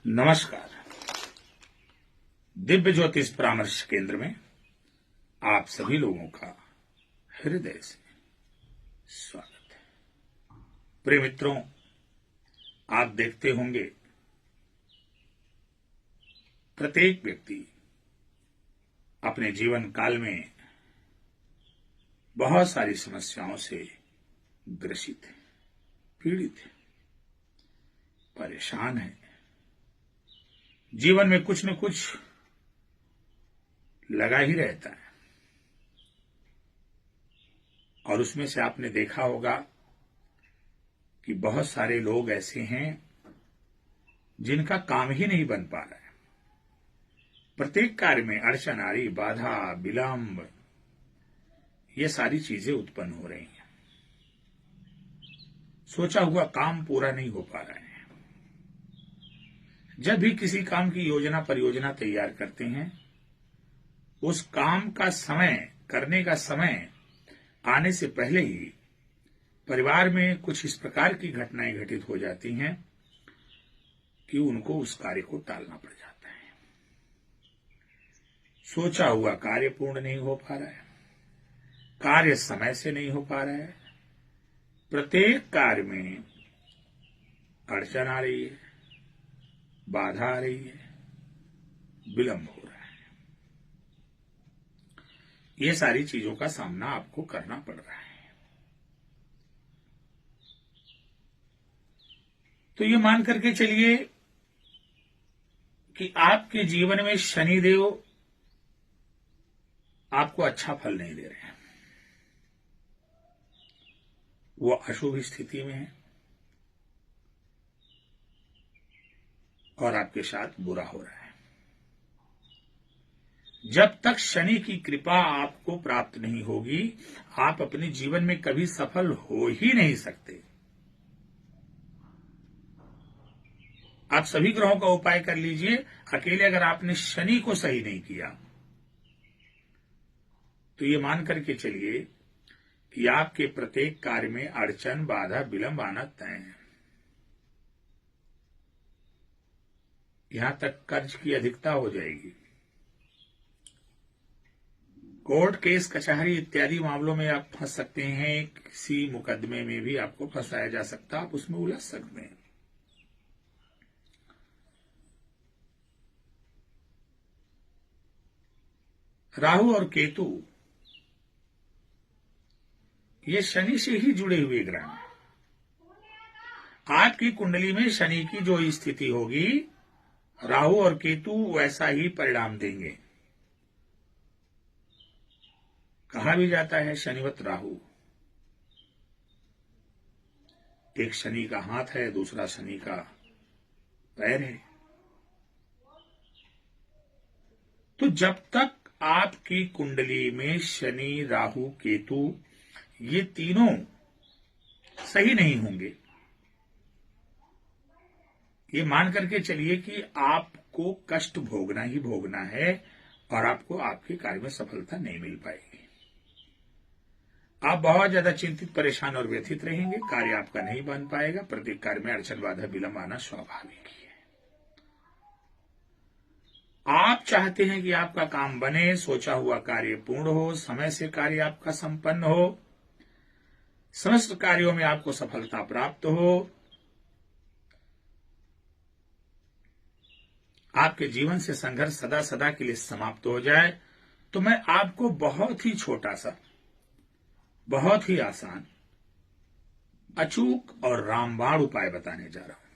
नमस्कार। दिव्य ज्योतिष परामर्श केंद्र में आप सभी लोगों का हृदय से स्वागत है। प्रिय मित्रों, आप देखते होंगे प्रत्येक व्यक्ति अपने जीवन काल में बहुत सारी समस्याओं से ग्रसित है, पीड़ित है, परेशान है। जीवन में कुछ न कुछ लगा ही रहता है और उसमें से आपने देखा होगा कि बहुत सारे लोग ऐसे हैं जिनका काम ही नहीं बन पा रहा है। प्रत्येक कार्य में अड़चन आ रही, बाधा, विलंब, ये सारी चीजें उत्पन्न हो रही हैं। सोचा हुआ काम पूरा नहीं हो पा रहा है। जब भी किसी काम की योजना परियोजना तैयार करते हैं, उस काम का समय करने का समय आने से पहले ही परिवार में कुछ इस प्रकार की घटनाएं घटित हो जाती हैं कि उनको उस कार्य को टालना पड़ जाता है। सोचा हुआ कार्य पूर्ण नहीं हो पा रहा है, कार्य समय से नहीं हो पा रहा है, प्रत्येक कार्य में अड़चन आ रही है, बाधा आ रही है, विलंब हो रहा है। ये सारी चीजों का सामना आपको करना पड़ रहा है। तो ये मान करके चलिए कि आपके जीवन में शनिदेव आपको अच्छा फल नहीं दे रहे हैं। वो अशुभ स्थिति में है और आपके साथ बुरा हो रहा है। जब तक शनि की कृपा आपको प्राप्त नहीं होगी, आप अपने जीवन में कभी सफल हो ही नहीं सकते। आप सभी ग्रहों का उपाय कर लीजिए, अकेले अगर आपने शनि को सही नहीं किया तो ये मान करके चलिए कि आपके प्रत्येक कार्य में अड़चन, बाधा, विलंब आना तय है। यहां तक कर्ज की अधिकता हो जाएगी। कोर्ट केस कचहरी इत्यादि मामलों में आप फंस सकते हैं। किसी मुकदमे में भी आपको फंसाया जा सकता है, आप उसमें उलझ सकते हैं। राहु और केतु ये शनि से ही जुड़े हुए ग्रह हैं। आपकी कुंडली में शनि की जो स्थिति होगी, राहु और केतु वैसा ही परिणाम देंगे। कहा भी जाता है शनिवत राहु। एक शनि का हाथ है, दूसरा शनि का पैर है। तो जब तक आपकी कुंडली में शनि, राहु, केतु ये तीनों सही नहीं होंगे, ये मान करके चलिए कि आपको कष्ट भोगना ही भोगना है और आपको आपके कार्य में सफलता नहीं मिल पाएगी। आप बहुत ज्यादा चिंतित, परेशान और व्यथित रहेंगे। कार्य आपका नहीं बन पाएगा। प्रत्येक कार्य में अड़चन, बाधा, विलंब आना स्वाभाविक ही है। आप चाहते हैं कि आपका काम बने, सोचा हुआ कार्य पूर्ण हो, समय से कार्य आपका संपन्न हो, समस्त कार्यों में आपको सफलता प्राप्त हो, आपके जीवन से संघर्ष सदा सदा के लिए समाप्त हो जाए। तो मैं आपको बहुत ही छोटा सा, बहुत ही आसान, अचूक और रामबाण उपाय बताने जा रहा हूं,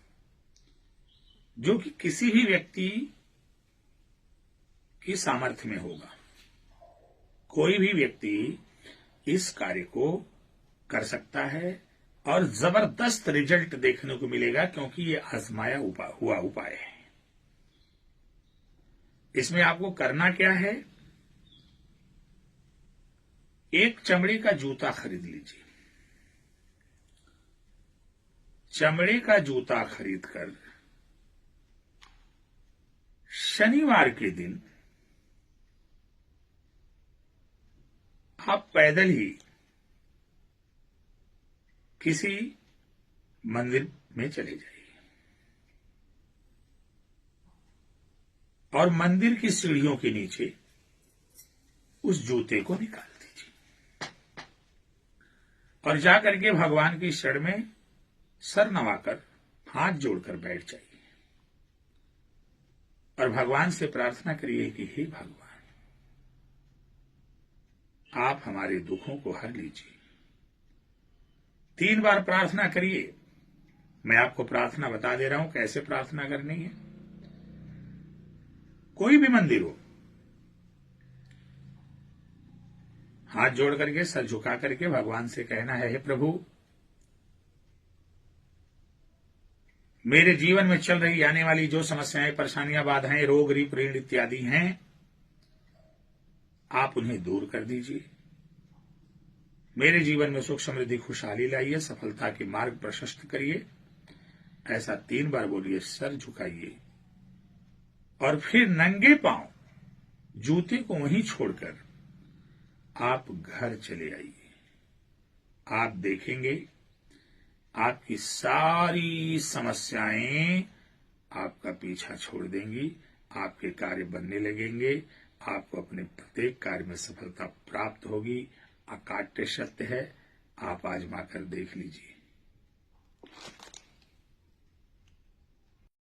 जो कि किसी भी व्यक्ति की सामर्थ्य में होगा। कोई भी व्यक्ति इस कार्य को कर सकता है और जबरदस्त रिजल्ट देखने को मिलेगा, क्योंकि ये आजमाया हुआ उपाय है। इसमें आपको करना क्या है? एक चमड़े का जूता खरीद लीजिए। चमड़े का जूता खरीदकर शनिवार के दिन आप पैदल ही किसी मंदिर में चले जाइए। और मंदिर की सीढ़ियों के नीचे उस जूते को निकाल दीजिए और जाकर के भगवान की शरण में सर नवाकर हाथ जोड़कर बैठ जाइए और भगवान से प्रार्थना करिए कि हे भगवान, आप हमारे दुखों को हर लीजिए। 3 बार प्रार्थना करिए। मैं आपको प्रार्थना बता दे रहा हूं कैसे प्रार्थना करनी है। कोई भी मंदिर हो, हाथ जोड़ करके सर झुका करके भगवान से कहना है, हे प्रभु, मेरे जीवन में चल रही आने वाली जो समस्याएं, परेशानियां, बाधाएं, रोग, रीप, ऋण इत्यादि हैं, आप उन्हें दूर कर दीजिए। मेरे जीवन में सुख, समृद्धि, खुशहाली लाइए, सफलता के मार्ग प्रशस्त करिए। ऐसा 3 बार बोलिए, सर झुकाइए और फिर नंगे पांव जूते को वहीं छोड़कर आप घर चले आइए। आप देखेंगे आपकी सारी समस्याएं आपका पीछा छोड़ देंगी, आपके कार्य बनने लगेंगे, आपको अपने प्रत्येक कार्य में सफलता प्राप्त होगी। अकाट्य सत्य है, आप आजमा कर देख लीजिए।